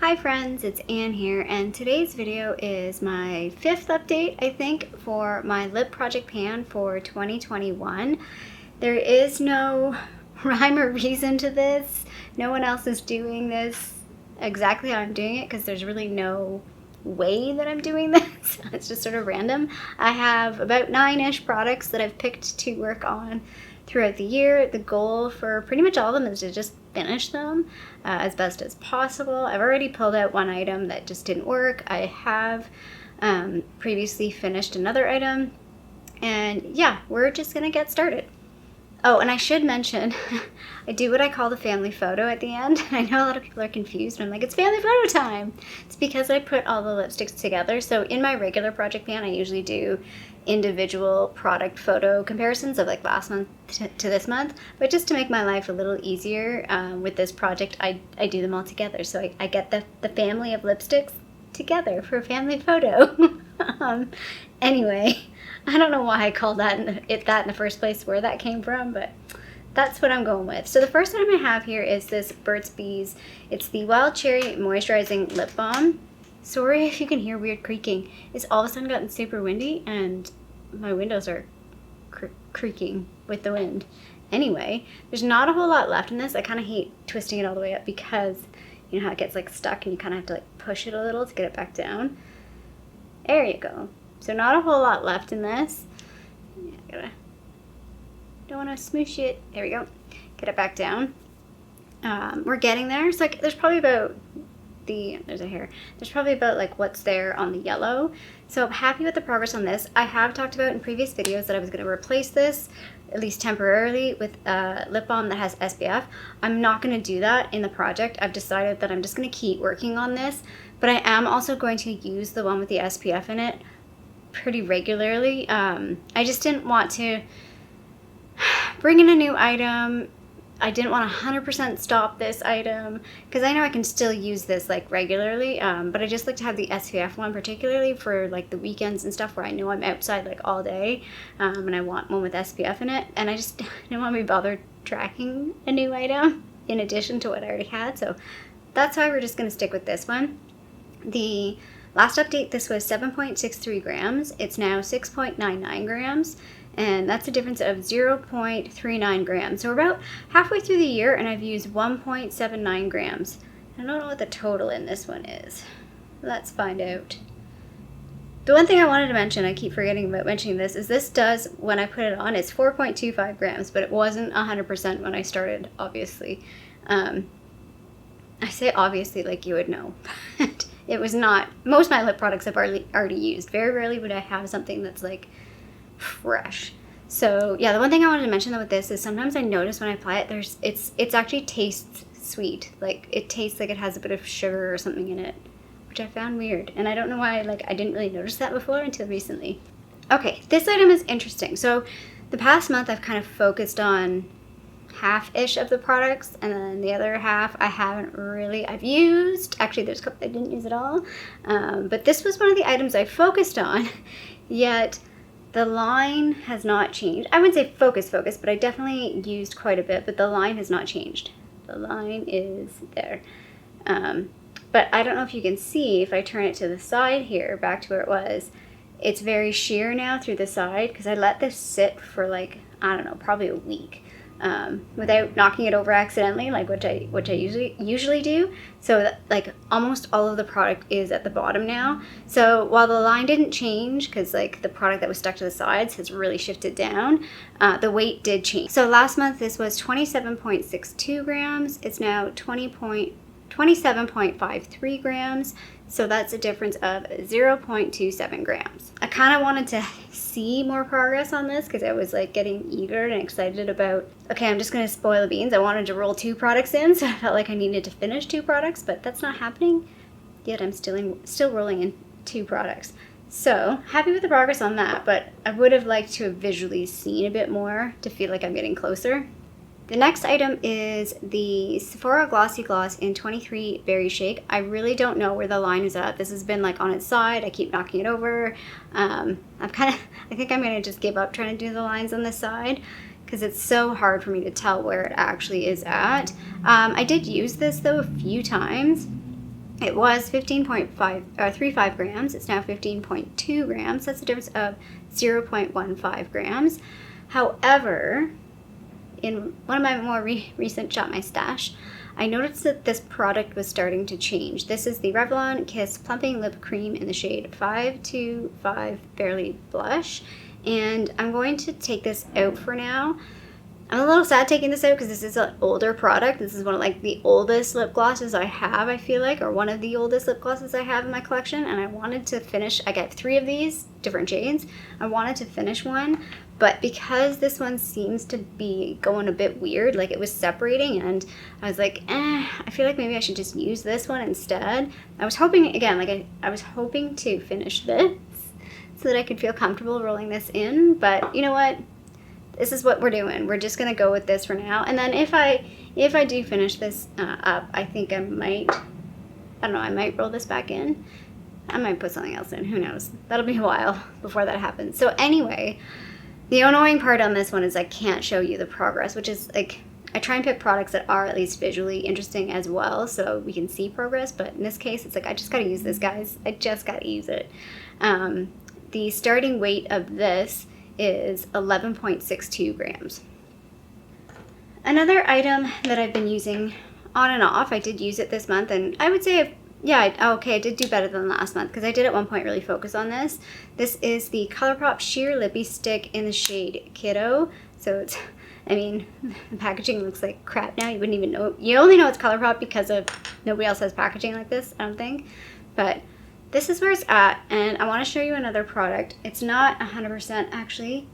Hi friends, it's Anne here, and today's video is my 5th update, I think, for my lip project pan for 2021. There is no rhyme or reason to this. No one else is doing this exactly how I'm doing it because there's really no way that I'm doing this. It's just sort of random. I have about 9-ish products that I've picked to work on throughout the year. The goal for pretty much all of them is to just finish them as best as possible. I've already pulled out one item that just didn't work. I have previously finished another item, and yeah, we're just gonna get started. Oh, and I should mention, I do what I call the family photo at the end. I know a lot of people are confused. I'm like, it's family photo time. It's because I put all the lipsticks together. So in my regular project pan, I usually do individual product photo comparisons of like last month to this month. But just to make my life a little easier with this project, I do them all together. So I get the family of lipsticks together for a family photo. Anyway, I don't know why I called that in the first place, where that came from, but that's what I'm going with. So the first item I have here is this Burt's Bees. It's the Wild Cherry Moisturizing Lip Balm. Sorry if you can hear weird creaking. It's all of a sudden gotten super windy and my windows are creaking with the wind. Anyway, there's not a whole lot left in this. I kind of hate twisting it all the way up because you know how it gets like stuck and you kind of have to like push it a little to get it back down. There you go. So not a whole lot left in this. Yeah, don't want to smoosh it. There we go. Get it back down. We're getting there. So like, there's probably about there's a hair. There's probably about like what's there on the yellow. So I'm happy with the progress on this. I have talked about in previous videos that I was going to replace this, at least temporarily, with a lip balm that has SPF. I'm not going to do that in the project. I've decided that I'm just going to keep working on this, but I am also going to use the one with the SPF in it pretty regularly. I just didn't want to bring in a new item. I didn't want to 100% stop this item because I know I can still use this like regularly, but I just like to have the SPF one particularly for like the weekends and stuff where I know I'm outside like all day, and I want one with SPF in it, and I just didn't want to be bothered tracking a new item in addition to what I already had, so that's why we're just going to stick with this one. The last update, this was 7.63 grams. It's now 6.99 grams. And that's a difference of 0.39 grams. So we're about halfway through the year and I've used 1.79 grams. I don't know what the total in this one is. Let's find out. The one thing I wanted to mention, I keep forgetting about mentioning this, is this does, when I put it on, it's 4.25 grams, but it wasn't 100% when I started, obviously. I say obviously like you would know. It was not. Most of my lip products I've already used. Very rarely would I have something that's like fresh. So yeah, the one thing I wanted to mention though with this is sometimes I notice when I apply it, it's actually tastes sweet. Like it tastes like it has a bit of sugar or something in it, which I found weird. And I don't know why, like I didn't really notice that before until recently. Okay, this item is interesting. So the past month I've kind of focused on half-ish of the products, and then the other half I've used. Actually, there's a couple I didn't use at all. But this was one of the items I focused on, yet the line has not changed. I wouldn't say focus, but I definitely used quite a bit, but the line has not changed. The line is there. But I don't know if you can see, if I turn it to the side here, back to where it was, it's very sheer now through the side, because I let this sit for like, I don't know, probably a week. Without knocking it over accidentally, like which I usually do. So that, like almost all of the product is at the bottom now. So while the line didn't change, because like the product that was stuck to the sides has really shifted down, the weight did change. So last month this was 27.62 grams. It's now 27.53 grams. So that's a difference of 0.27 grams. I kind of wanted to see more progress on this because I was like getting eager and excited about, okay, I'm just going to spoil the beans. I wanted to roll 2 products in, so I felt like I needed to finish 2 products, but that's not happening. Yet I'm still rolling in 2 products. So happy with the progress on that, but I would have liked to have visually seen a bit more to feel like I'm getting closer. The next item is the Sephora Glossy Gloss in 23 Berry Shake. I really don't know where the line is at. This has been like on its side. I keep knocking it over. I think I'm going to just give up trying to do the lines on this side because it's so hard for me to tell where it actually is at. I did use this though a few times. It was 15.35 grams. It's now 15.2 grams. That's a difference of 0.15 grams. However, in one of my more recent Shop My Stash, I noticed that this product was starting to change. This is the Revlon Kiss Plumping Lip Cream in the shade 525 Barely Blush. And I'm going to take this out for now. I'm a little sad taking this out because this is an older product. This is one of like the oldest lip glosses I have, I feel like, or one of the oldest lip glosses I have in my collection. And I wanted to finish, I got 3 of these, different shades. I wanted to finish one, but because this one seems to be going a bit weird, like it was separating, and I was like, I feel like maybe I should just use this one instead. I was hoping, again, like I was hoping to finish this so that I could feel comfortable rolling this in, but you know what? This is what we're doing. We're just gonna go with this for now. And then if I do finish this up, I think I might roll this back in. I might put something else in, who knows? That'll be a while before that happens. So anyway, the annoying part on this one is I can't show you the progress, which is like, I try and pick products that are at least visually interesting as well so we can see progress, but in this case, it's like, I just gotta use this, guys. I just gotta use it. The starting weight of this is 11.62 grams. Another item that I've been using on and off, I did use it this month, and I would say, I did do better than last month because I did at one point really focus on this. This is the Colourpop Sheer Lippie Stick in the shade Kiddo. So it's, I mean, the packaging looks like crap now. You wouldn't even know. You only know it's Colourpop because of nobody else has packaging like this, I don't think. But this is where it's at, and I want to show you another product. It's not 100% actually.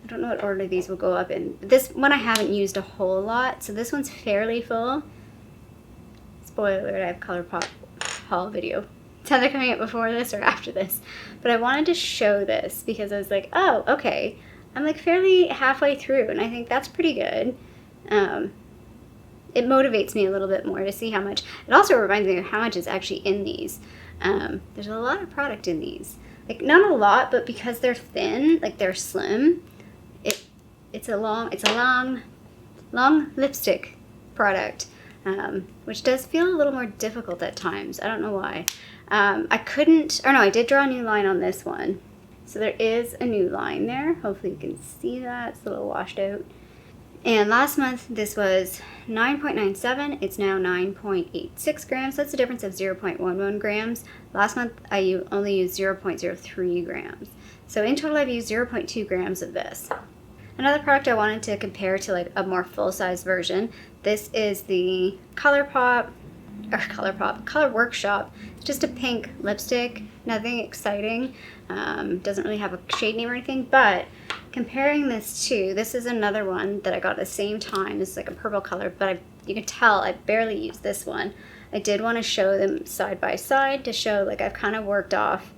I don't know what order these will go up in. This one I haven't used a whole lot, so this one's fairly full. Spoiler alert, I have Colourpop haul video. It's either coming out before this or after this. But I wanted to show this because I was like, oh, okay. I'm like fairly halfway through, and I think that's pretty good. It motivates me a little bit more to see how much. It also reminds me of how much is actually in these. There's a lot of product in these. Like, not a lot, but because they're thin, like they're slim, it's a long lipstick product, which does feel a little more difficult at times. I don't know why. I did draw a new line on this one. So there is a new line there. Hopefully you can see that. It's a little washed out. And last month, this was 9.97. It's now 9.86 grams. That's a difference of 0.11 grams. Last month, I only used 0.03 grams. So in total, I've used 0.2 grams of this. Another product I wanted to compare to like a more full-size version. This is the Color Workshop. It's just a pink lipstick. Nothing exciting. Doesn't really have a shade name or anything, but comparing this to, this is another one that I got at the same time. This is like a purple color, but you can tell I barely used this one. I did want to show them side by side to show like I've kind of worked off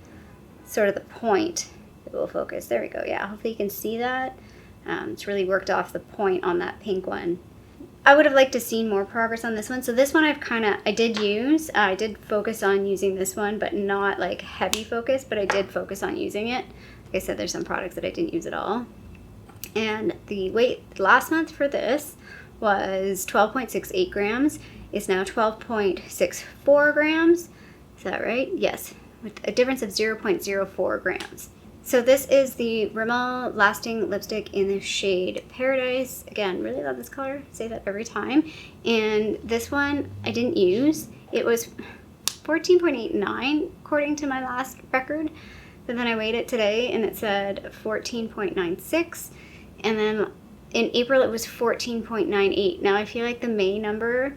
sort of the point. It will focus. There we go. Yeah, hopefully you can see that. It's really worked off the point on that pink one. I would have liked to see more progress on this one. So this one I did focus on using this one, but not like heavy focus, but I did focus on using it. Like I said, there's some products that I didn't use at all. And the weight last month for this was 12.68 grams. It's now 12.64 grams. Is that right? Yes, with a difference of 0.04 grams. So this is the Rimmel Lasting Lipstick in the shade Paradise. Again, really love this color. Say that every time. And this one I didn't use. It was 14.89 according to my last record. But then I weighed it today and it said 14.96. And then in April it was 14.98. Now I feel like the May number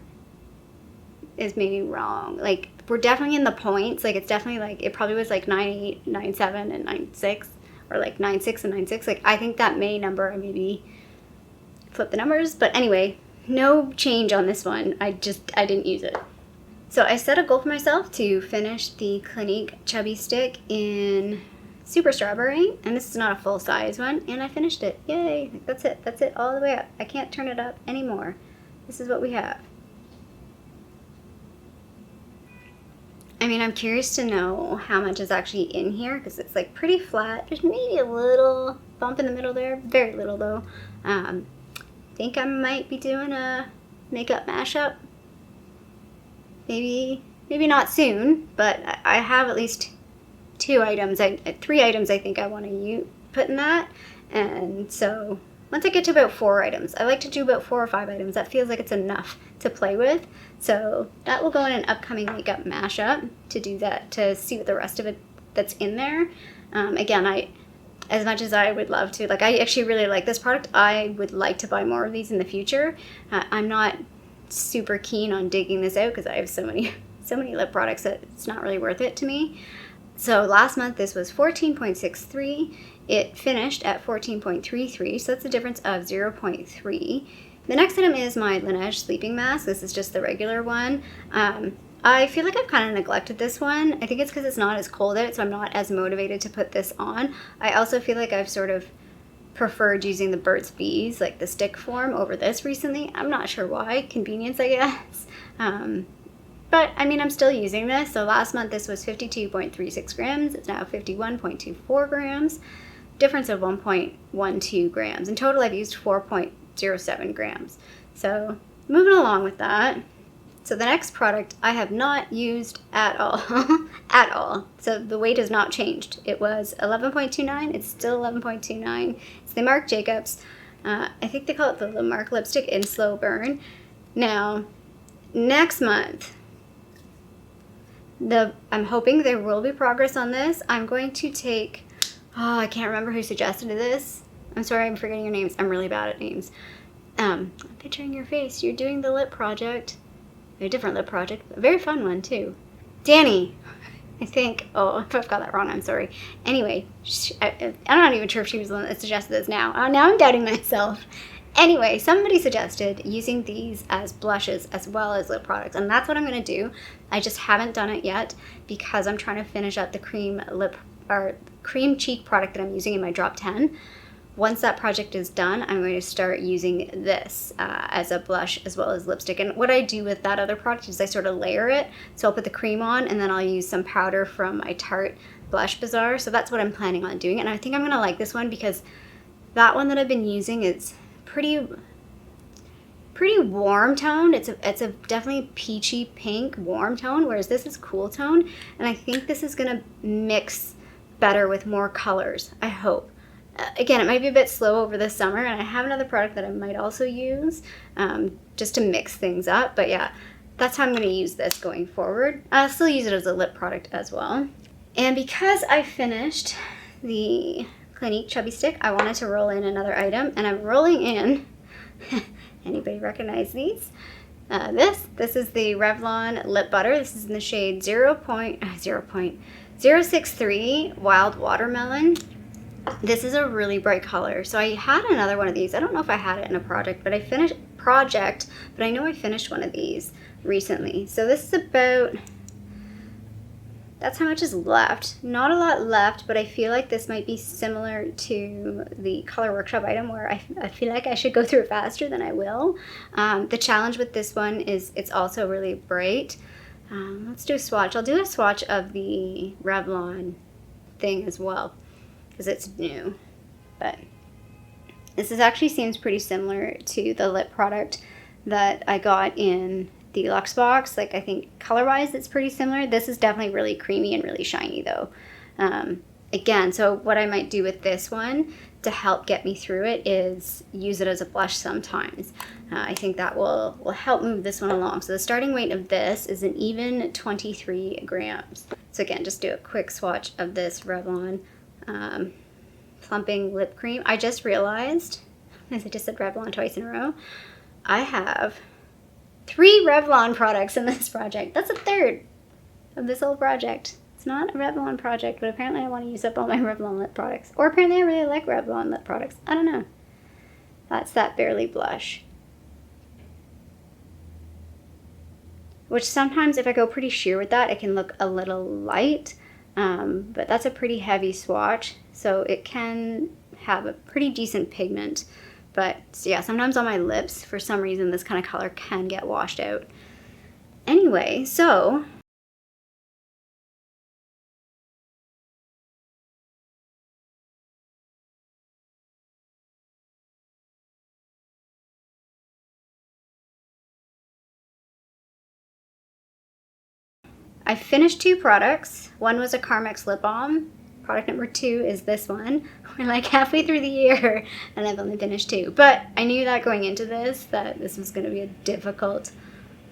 is maybe wrong. Like, we're definitely in the points. Like, it's definitely like, it probably was like 9.8, 9.7, and 9.6, or like 9.6 and 9.6. Like, I think that May number, I maybe flip the numbers. But anyway, no change on this one. I didn't use it. So I set a goal for myself to finish the Clinique Chubby Stick in Super Strawberry. And this is not a full size one. And I finished it. Yay. That's it. That's it all the way up. I can't turn it up anymore. This is what we have. I mean, I'm curious to know how much is actually in here because it's like pretty flat. There's maybe a little bump in the middle there. Very little though. Think I might be doing a makeup mashup. maybe not soon, but I have at least 3 items I think I want to put in that. And so once I get to about 4 items, I like to do about 4 or 5 items. That feels like it's enough to play with. So that will go in an upcoming makeup mashup to do that, to see what the rest of it that's in there. Again, as much as I would love to, like, I actually really like this product. I would like to buy more of these in the future. I'm not super keen on digging this out because I have so many lip products that it's not really worth it to me. So last month this was 14.63. It finished at 14.33, so that's a difference of 0.3. The next item is my Laneige sleeping mask. This is just the regular one. I feel like I've kind of neglected this one. I think it's because it's not as cold out, so I'm not as motivated to put this on. I also feel like I've sort of preferred using the Burt's Bees, like the stick form, over this recently. I'm not sure why. Convenience, I guess. But I mean, I'm still using this. So last month this was 52.36 grams. It's now 51.24 grams. Difference of 1.12 grams. In total, I've used 4.07 grams. So moving along with that. So the next product I have not used at all, at all. So the weight has not changed. It was 11.29, it's still 11.29. It's the Marc Jacobs, I think they call it the Marc lipstick in Slow Burn. Now, next month, I'm hoping there will be progress on this. I'm going to take, I can't remember who suggested this. I'm sorry, I'm forgetting your names. I'm really bad at names. I'm picturing your face. You're doing the lip project. A different lip project, a very fun one too. Danny, I think. Oh, if I've got that wrong, I'm sorry. Anyway, I'm not even sure if she was the one that suggested this now. Now I'm doubting myself. Anyway, somebody suggested using these as blushes as well as lip products, and that's what I'm going to do. I just haven't done it yet because I'm trying to finish up the cream cheek product that I'm using in my drop 10. Once that project is done, I'm going to start using this as a blush as well as lipstick. And what I do with that other product is I sort of layer it. So I'll put the cream on and then I'll use some powder from my Tarte Blush Bazaar. So that's what I'm planning on doing. And I think I'm going to like this one because that one that I've been using is pretty warm toned. It's a definitely peachy pink warm tone, whereas this is cool tone. And I think this is going to mix better with more colors, I hope. Again, it might be a bit slow over the summer, and I have another product that I might also use just to mix things up. But yeah, that's how I'm going to use this going forward. I'll still use it as a lip product as well. And because I finished the Clinique Chubby Stick, I wanted to roll in another item, and I'm rolling in, anybody recognize these? This is the Revlon Lip Butter. This is in the shade 0.063 Wild Watermelon. This is a really bright color. So I had another one of these. I don't know if I had it in a project, but I know I finished one of these recently. So this is about, that's how much is left. Not a lot left, but I feel like this might be similar to the Color Workshop item where I feel like I should go through it faster than I will. The challenge with this one is it's also really bright. Let's do a swatch. I'll do a swatch of the Revlon thing as well, because it's new. But this actually seems pretty similar to the lip product that I got in the Deluxe box. Like, I think color-wise it's pretty similar. This is definitely really creamy and really shiny though. Again, so what I might do with this one to help get me through it is use it as a blush sometimes. I think that will help move this one along. So the starting weight of this is an even 23 grams. So again, just do a quick swatch of this Revlon Plumping lip cream. I just realized, as I just said Revlon twice in a row, I have 3 Revlon products in this project. That's a third of this whole project. It's not a Revlon project, but apparently I want to use up all my Revlon lip products. Or apparently I really like Revlon lip products. I don't know. That's that Barely blush. Which sometimes if I go pretty sheer with that, it can look a little light. But that's a pretty heavy swatch, so it can have a pretty decent pigment. But yeah, sometimes on my lips, for some reason, this kind of color can get washed out. Anyway, so I finished 2 products. One was a Carmex Lip Balm. Product number 2 is this one. We're like halfway through the year and I've only finished 2. But I knew that going into this, that this was going to be a difficult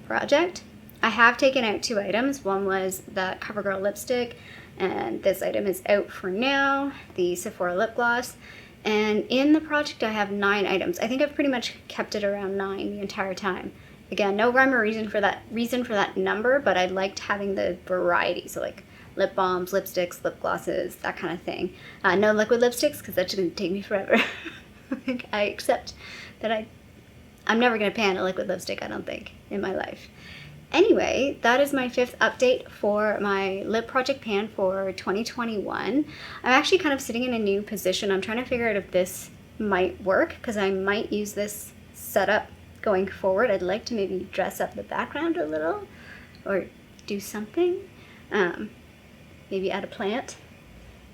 project. I have taken out 2 items. One was the Covergirl lipstick, and this item is out for now, the Sephora lip gloss. And in the project I have 9 items. I think I've pretty much kept it around 9 the entire time. Again, no rhyme or reason for that number, but I liked having the variety. So like lip balms, lipsticks, lip glosses, that kind of thing. No liquid lipsticks because that's going to take me forever. I accept that I'm never going to pan a liquid lipstick, I don't think, in my life. Anyway, that is my 5th update for my lip project pan for 2021. I'm actually kind of sitting in a new position. I'm trying to figure out if this might work because I might use this setup going forward. I'd like to maybe dress up the background a little or do something. Maybe add a plant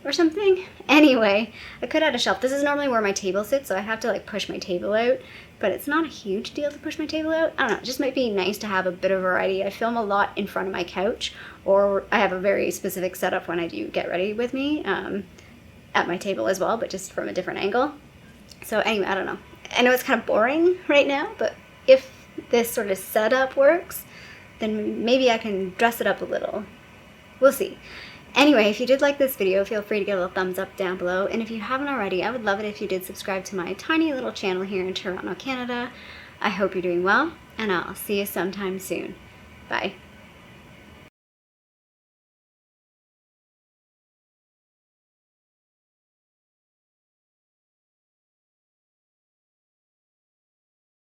or something. Anyway, I could add a shelf. This is normally where my table sits, so I have to like push my table out, but it's not a huge deal to push my table out. I don't know, it just might be nice to have a bit of variety. I film a lot in front of my couch, or I have a very specific setup when I do get ready with me at my table as well, but just from a different angle. So anyway, I don't know. I know it's kind of boring right now, but if this sort of setup works, then maybe I can dress it up a little. We'll see. Anyway, if you did like this video, feel free to give it a thumbs up down below. And if you haven't already, I would love it if you did subscribe to my tiny little channel here in Toronto, Canada. I hope you're doing well, and I'll see you sometime soon. Bye.